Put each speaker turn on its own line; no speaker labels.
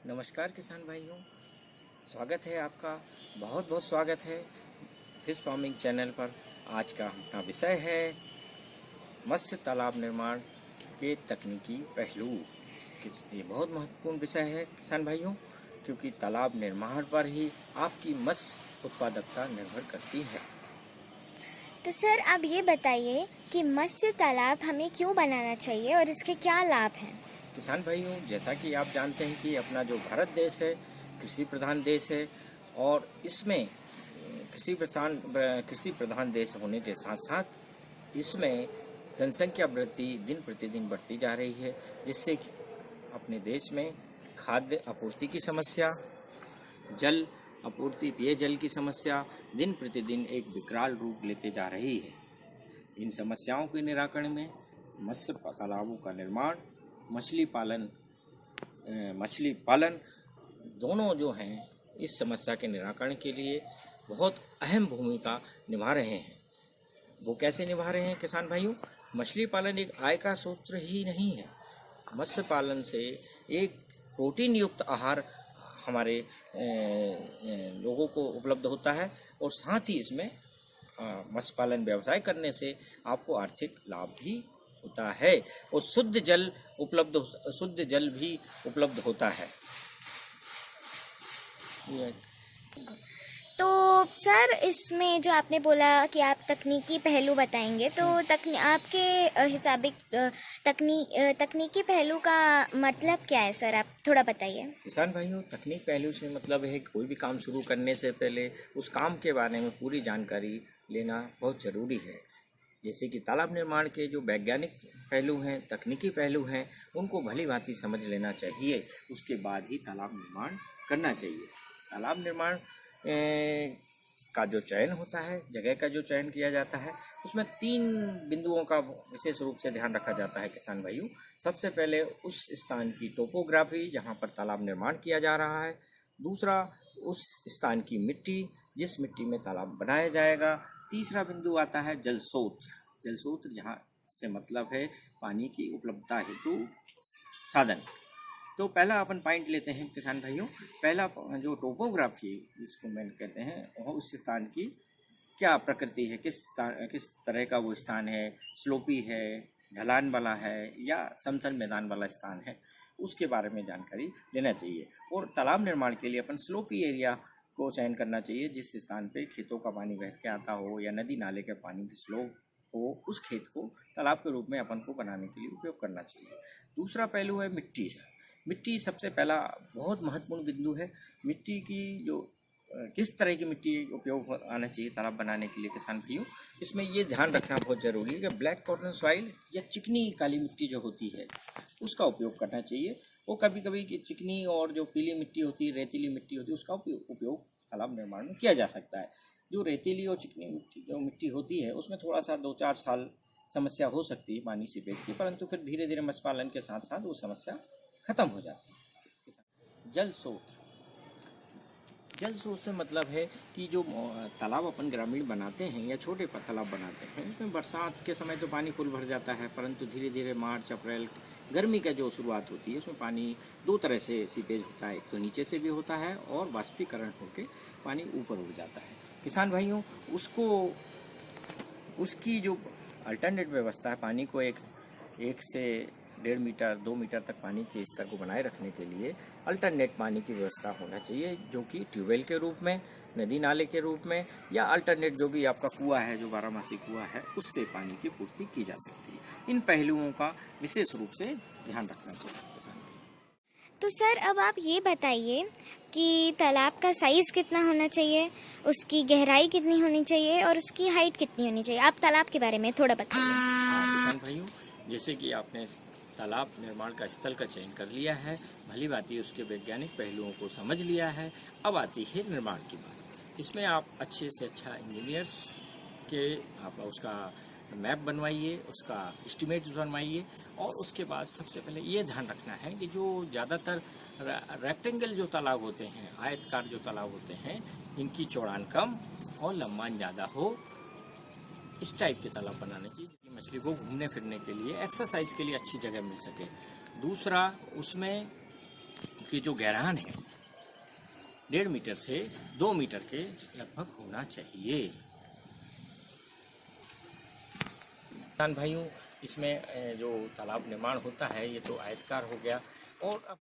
नमस्कार किसान भाइयों, स्वागत है आपका। बहुत बहुत स्वागत है फिश फार्मिंग चैनल पर। आज का अपना विषय है मत्स्य तालाब निर्माण के तकनीकी पहलू। ये बहुत महत्वपूर्ण विषय है किसान भाइयों, क्योंकि तालाब निर्माण पर ही आपकी मत्स्य उत्पादकता निर्भर करती है।
तो सर आप ये बताइए कि मत्स्य तालाब हमें क्यों बनाना चाहिए और इसके क्या लाभ हैं?
किसान भाइयों, जैसा कि आप जानते हैं कि अपना जो भारत देश है कृषि प्रधान देश है, और इसमें कृषि प्रधान देश होने के साथ साथ इसमें जनसंख्या वृद्धि दिन प्रतिदिन बढ़ती जा रही है, जिससे कि अपने देश में खाद्य आपूर्ति की समस्या, जल आपूर्ति, पेयजल की समस्या दिन प्रतिदिन एक विकराल रूप लेते जा रही है। इन समस्याओं के निराकरण में मत्स्य तालाबों का निर्माण, मछली पालन दोनों जो हैं इस समस्या के निराकरण के लिए बहुत अहम भूमिका निभा रहे हैं। वो कैसे निभा रहे हैं किसान भाइयों? मछली पालन एक आय का स्रोत ही नहीं है। मत्स्य पालन से एक प्रोटीन युक्त आहार हमारे लोगों को उपलब्ध होता है, और साथ ही इसमें मत्स्य पालन व्यवसाय करने से आपको आर्थिक लाभ भी होता है, और शुद्ध जल भी उपलब्ध होता है।
तो सर इसमें जो आपने बोला कि आप तकनीकी पहलू बताएंगे, तो आपके हिसाब तकनीकी पहलू का मतलब क्या है सर? आप थोड़ा बताइए।
किसान भाइयों, तकनीक पहलू से मतलब है कोई भी काम शुरू करने से पहले उस काम के बारे में पूरी जानकारी लेना बहुत ज़रूरी है। जैसे कि तालाब निर्माण के जो वैज्ञानिक पहलू हैं, तकनीकी पहलू हैं, उनको भली भांति समझ लेना चाहिए। उसके बाद ही तालाब निर्माण करना चाहिए। तालाब निर्माण का जो चयन होता है, जगह का जो चयन किया जाता है, उसमें 3 बिंदुओं का विशेष रूप से ध्यान रखा जाता है किसान भाइयों। सबसे पहले उस स्थान की टोपोग्राफी जहाँ पर तालाब निर्माण किया जा रहा है। दूसरा, उस स्थान की मिट्टी, जिस मिट्टी में तालाब बनाया जाएगा। तीसरा बिंदु आता है जल स्रोत जहाँ से मतलब है पानी की उपलब्धता हेतु साधन। तो पहला अपन पॉइंट लेते हैं किसान भाइयों। पहला जो टोपोग्राफी जिसको मैंने कहते हैं, उस स्थान की क्या प्रकृति है, किस तरह का वो स्थान है, स्लोपी है, ढलान वाला है या समतल मैदान वाला स्थान है, उसके बारे में जानकारी लेना चाहिए। और तालाब निर्माण के लिए अपन स्लोपी एरिया को चयन करना चाहिए, जिस स्थान पे खेतों का पानी बह के आता हो या नदी नाले के पानी की स्लो हो, उस खेत को तालाब के रूप में अपन को बनाने के लिए उपयोग करना चाहिए। दूसरा पहलू है मिट्टी सबसे पहला बहुत महत्वपूर्ण बिंदु है। मिट्टी की जो किस तरह की मिट्टी उपयोग आना चाहिए तालाब बनाने के लिए किसान भाइयों, इसमें ये ध्यान रखना बहुत ज़रूरी है कि ब्लैक कॉटन सॉइल या चिकनी काली मिट्टी जो होती है उसका उपयोग करना चाहिए। वो कभी कभी की चिकनी और जो पीली मिट्टी होती है, रेतीली मिट्टी होती है, उसका उपयोग तालाब निर्माण में किया जा सकता है। जो रेतीली और चिकनी मिट्टी होती है उसमें थोड़ा सा 2-4 साल समस्या हो सकती है पानी सीपेज की, परंतु फिर धीरे धीरे मत्स्य पालन के साथ साथ वो समस्या खत्म हो जाती है। जल स्रोत से मतलब है कि जो तालाब अपन ग्रामीण बनाते हैं या छोटे तालाब बनाते हैं, उसमें बरसात के समय तो पानी फुल भर जाता है, परंतु धीरे धीरे मार्च अप्रैल गर्मी का जो शुरुआत होती है उसमें पानी 2 तरह से सीपेज होता है। एक तो नीचे से भी होता है और वाष्पीकरण होकर पानी ऊपर उड़ जाता है। किसान भाइयों, उसकी जो अल्टरनेट व्यवस्था है, पानी को एक से 1.5 मीटर 2 मीटर तक पानी के स्तर को बनाए रखने के लिए अल्टरनेट पानी की व्यवस्था होना चाहिए, जो कि ट्यूबवेल के रूप में, नदी नाले के रूप में, या अल्टरनेट जो भी आपका कुआं है, जो 12मासी कुआं है, उससे पानी की पूर्ति की जा सकती है। इन पहलुओं का विशेष रूप से ध्यान रखना चाहिए किसान।
तो सर अब आप ये बताइए कि तालाब का साइज़ कितना होना चाहिए, उसकी गहराई कितनी होनी चाहिए और उसकी हाइट कितनी होनी चाहिए? आप तालाब के बारे में थोड़ा बताइए।
किसान भाइयों, जैसे कि आपने तालाब निर्माण का स्थल का चयन कर लिया है, भली भांति उसके वैज्ञानिक पहलुओं को समझ लिया है, अब आती है निर्माण की बात। इसमें आप अच्छे से अच्छा इंजीनियर्स के आप उसका मैप बनवाइए, उसका एस्टिमेट बनवाइए, और उसके बाद सबसे पहले ये ध्यान रखना है कि जो ज़्यादातर रेक्टेंगल जो तालाब होते हैं, आयतकार जो तालाब होते हैं, इनकी चौड़ान कम और लंबाई ज़्यादा हो, इस टाइप के तालाब बनाने चाहिए, जिसकी मछली को घूमने फिरने के लिए, एक्सरसाइज के लिए अच्छी जगह मिल सके। दूसरा, उसमें उसकी जो गहरान है 1.5 मीटर से 2 मीटर के लगभग होना चाहिए। किसान भाइयों, इसमें जो तालाब निर्माण होता है ये तो आयताकार हो गया, और अब